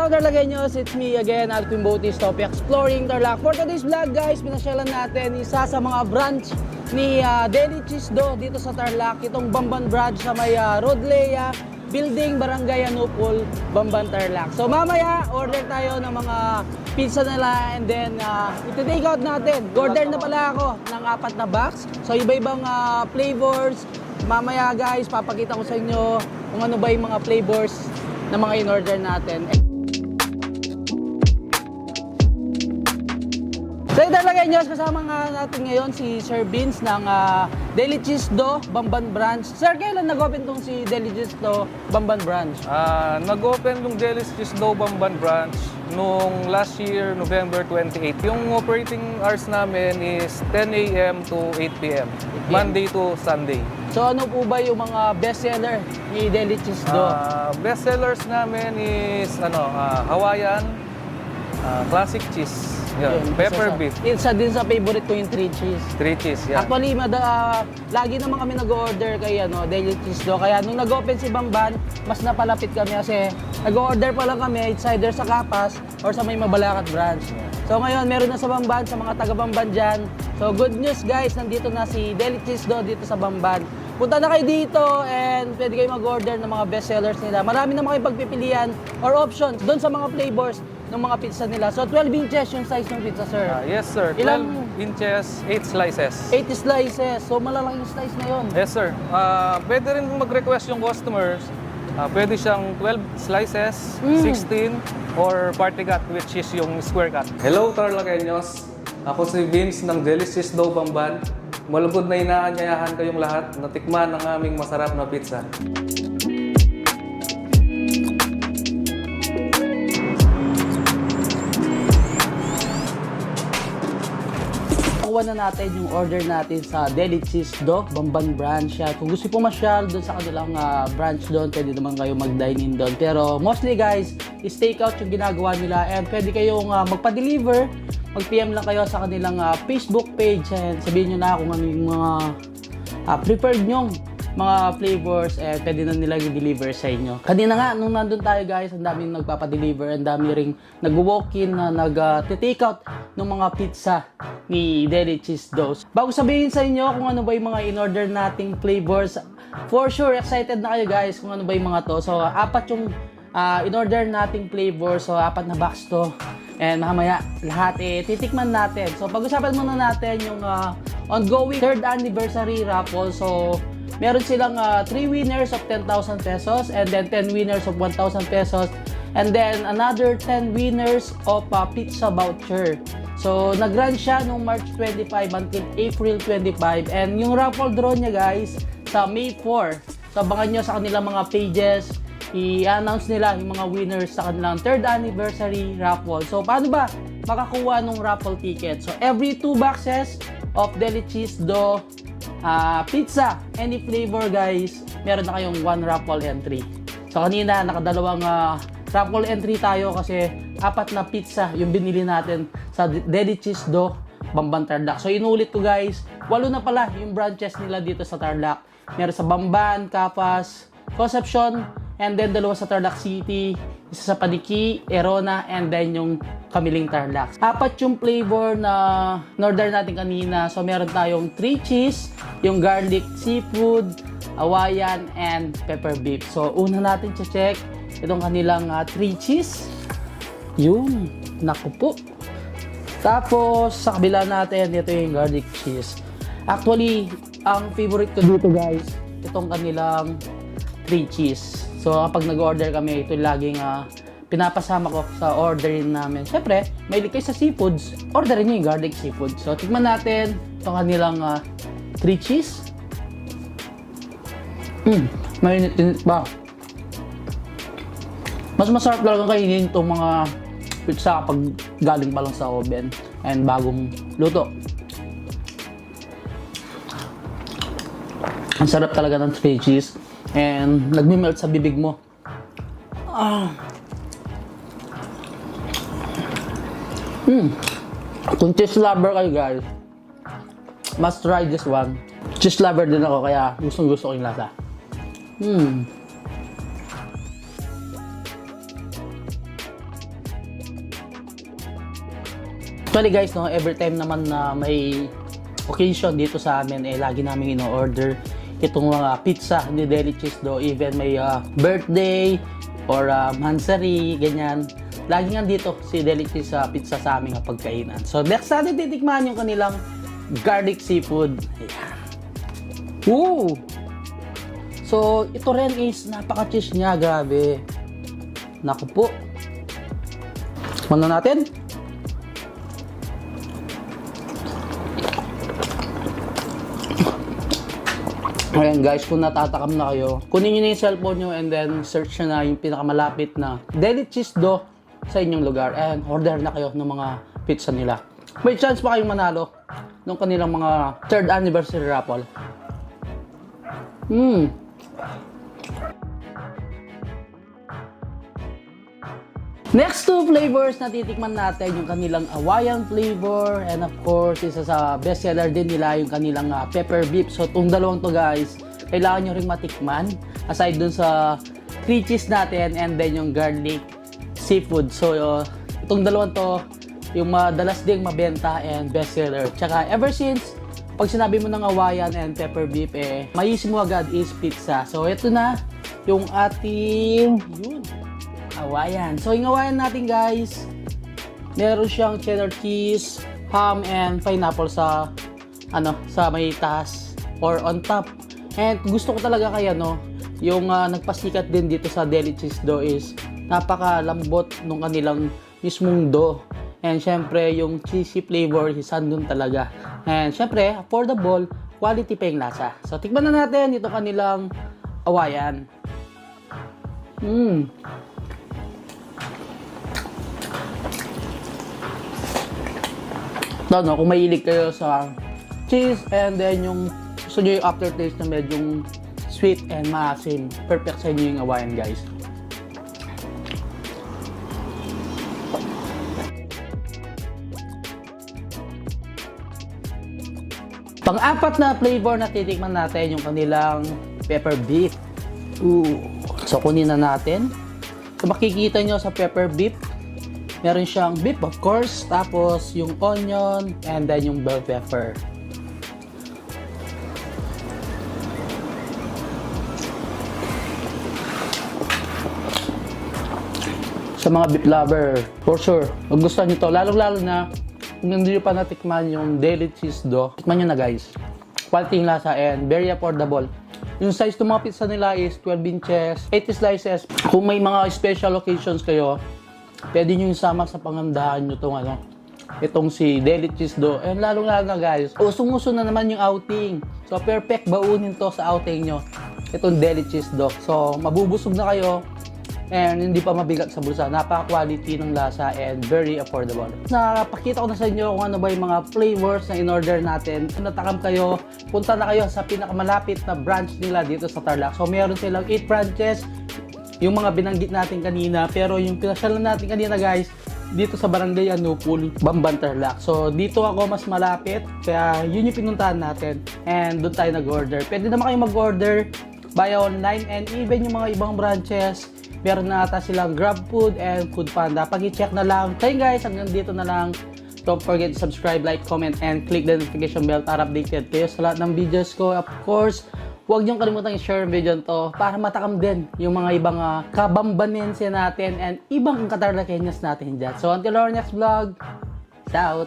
mga Tarlagueños, it's me again, Alvin Bautis, Topi Exploring Tarlac. For today's vlog guys, pinasyalan natin isa sa mga branch ni Deli Cheese Dough dito sa Tarlac. Itong Bamban branch sa may Rodlea Building, Barangay Anupol, Bamban, Tarlac. So mamaya, order tayo ng mga pizza nila and then iti-take out natin. Order na pala ako ng 4 na box. So iba-ibang flavors. Mamaya guys, papakita ko sa inyo kung ano ba yung mga flavors na mga in-order natin. So ito talaga nyo, kasama nga natin ngayon si Sir Vince ng Deli Cheese Dough, Bamban Branch. Sir, kailan nag-open tong si Deli Cheese Dough, Bamban Branch? Nag-open yung Deli Cheese Dough Bamban Branch noong last year, November 28. Yung operating hours namin is 10 a.m. to 8 p.m. Monday to Sunday. So ano po ba yung mga bestseller ni Deli Cheese Dough? Bestsellers namin is Hawaiian, classic cheese, pepper beef. Isa din sa favorite ko yung 3 cheese. 3 cheese, yeah. Actually, lagi naman kami nag-order kay Deli Cheese Dough. Kaya nung nag-open si Bamban, mas napalapit kami kasi nag-order pa lang kami. It's either sa Kapas or sa may Mabalacat branch. So ngayon, meron na sa Bamban, sa mga taga-Bamban dyan. So good news guys, nandito na si Deli Cheese Dough dito sa Bamban. Punta na kayo dito and pwede kayo mag-order ng mga bestsellers nila. Marami na kayo pagpipilian or options doon sa mga flavors ng mga pizza nila. So 12 inches yung size ng pizza, sir. Yes sir, 12 inches, 8 slices. 8 slices, so malalaking slice na yun. Yes sir, pwede rin mag-request yung customers. Pwede siyang 12 slices, 16, or party cut, which is yung square cut. Hello Tarlagueños! Ako si Vince ng Deli Cheese Dough Bamban. Malugod na inaanyayahan kayong lahat na tikman ang aming masarap na pizza. Nakuha na natin yung order natin sa Deli Cheese Dough, Bamban branch. Kung gusto po masyal doon sa kanilang branch doon, pwede naman kayo mag-dine in doon. Pero mostly guys, is take out yung ginagawa nila and pwede kayong magpa-deliver. Mag-PM lang kayo sa kanilang Facebook page and sabihin nyo na kung ano yung mga preferred nyong mga flavors and pwede na nila i-deliver sa inyo. Kanina nga, nung nandun tayo guys, ang daming nagpapadeliver, ang dami ring nag-walk-in na nag-take out ng mga pizza ni Deli Cheese Dough. Bago sabihin sa inyo kung ano ba yung mga in-order nating flavors, for sure, excited na kayo guys kung ano ba yung mga to. So, 4 yung in-order nating flavors, so 4 na box to. And mamaya, lahat titikman natin. So, pag-usapan muna natin yung ongoing 3rd anniversary raffle. So, meron silang 3 winners of 10,000 pesos and then 10 winners of 1,000 pesos and then another 10 winners of pizza voucher. So, nag-run siya noong March 25 until April 25 and yung raffle draw niya guys sa May 4. So, abangan nyo sa kanilang mga pages. I-announce nila yung mga winners sa kanilang 3rd anniversary raffle. So, paano ba makakuha ng raffle ticket? So, every 2 boxes of Deli Cheese Dough pizza, any flavor guys, meron na kayong 1 raffle entry. So, kanina, nakadalawang raffle entry tayo kasi 4 na pizza yung binili natin sa Deli Cheese Dough, Bamban, Tarlac. So, inulit ko guys, 8 na pala yung branches nila dito sa Tarlac. Meron sa Bamban, Kapas, Concepcion, and then 2 sa Tarlac City, isa sa Paniki, Erona, and then yung Kamiling Tarlac. 4 yung flavor na order natin kanina. So meron tayong 3 cheese, yung garlic seafood, Hawaiian, and pepper beef. So una natin check itong kanilang 3 cheese. Yun, naku po. Tapos sa kabila natin, ito yung garlic cheese. Actually, ang favorite ko dito guys, itong kanilang 3 cheese. So kapag nag-order kami, ito laging pinapasama ko sa ordering namin. Siyempre, may kayo sa seafoods, orderin nyo yung garlic seafood. So tikman natin itong kanilang 3 cheese. Mainit-init ba? Mas masarap talaga kainin itong mga pizza kapag galing pa lang sa oven and bagong luto. Ang sarap talaga ng 3 cheese. And nagme-melt sa bibig mo. Kung cheese lover kayo guys, must try this one. Cheese lover din ako kaya gustong gusto ko yung lasa. Actually guys, no, every time naman na may occasion dito sa amin, lagi namin ino-order itong mga pizza ni Deli Cheese Do. Even may birthday or mansari, ganyan. Lagi nga dito si Deli Cheese pizza sa aming pagkainan. So next natin titikman yung kanilang garlic seafood. Ayan. Woo! So ito rin is napaka-cheese niya, grabe. Naku po. Tikman na natin. Ayan guys, kung natatakam na kayo, kunin nyo na yung cellphone nyo and then search nyo na yung pinakamalapit na Deli Cheese Do sa inyong lugar and order na kayo ng mga pizza nila. May chance pa kayong manalo ng kanilang mga 3rd anniversary raffle. Next two flavors na titikman natin, yung kanilang Hawaiian flavor, and of course, isa sa bestseller din nila yung kanilang pepper beef. So itong dalawang to guys, kailangan nyo ring matikman aside dun sa cream cheese natin and then yung garlic seafood. So itong dalawang to, yung madalas ding mabenta and bestseller. Tsaka ever since, pag sinabi mo ng Hawaiian and pepper beef, maisip mo agad is pizza. So ito na yung ating Hawaiian. So yung Hawaiian natin guys, meron siyang cheddar cheese, ham, and pineapple sa sa may taas or on top. And gusto ko talaga kaya yung nagpasikat din dito sa Deli Cheese Do is napakalambot nung kanilang mismong dough. And syempre yung cheesy flavor is andun talaga. And syempre affordable, quality pa yung lasa. So tikman na natin ito kanilang Hawaiian. Kung mahilig kayo sa cheese and then yung gusto nyo yung aftertaste na medyo sweet and maasim, perfect sa inyo yung Hawaiian guys. Pang-apat na flavor na titikman natin yung kanilang pepper beef. So kunin na natin. So makikita nyo sa pepper beef, meron siyang beef of course, tapos yung onion, and then yung bell pepper. Sa mga beef lover, for sure, magustuhan nyo to. Lalo-lalo na kung hindi nyo pa natikman yung Deli Cheese Do, tikman nyo na guys. Quality yung lasa and very affordable. Yung size ng mga pizza nila is 12 inches, 80 slices. Kung may mga special occasions kayo, pwede nyo isama sa pangandahan nyo itong si Deli Cheese Do. And lalo-lalo na guys, usong-uso na naman yung outing. So perfect baunin to sa outing nyo, itong Deli Cheese Do. So mabubusog na kayo and hindi pa mabigat sa bulsa. Napaka-quality ng lasa and very affordable. Napakita ko na sa inyo kung ano ba yung mga flavors na in-order natin. Kung natakam kayo, punta na kayo sa pinakamalapit na branch nila dito sa Tarlac. So meron silang 8 branches, yung mga binanggit natin kanina. Pero yung pinasyalan natin kanina guys, dito sa Barangay Anupul, Bamban, Tarlac. So dito ako mas malapit, kaya yun yung pinuntahan natin and doon tayo nag-order. Pwede naman kayo mag-order via online and even yung mga ibang branches, meron na ata silang GrabFood and Foodpanda. Pag-i-check na lang. Kaya guys, hanggang dito na lang. Don't forget to subscribe, like, comment, and click the notification bell para updated kayo sa lahat ng videos ko. Of course, huwag niyong kalimutan i-share ang video to para matakam din yung mga ibang kabambanense natin and ibang katarlakenyas natin dyan. So until our next vlog, peace out!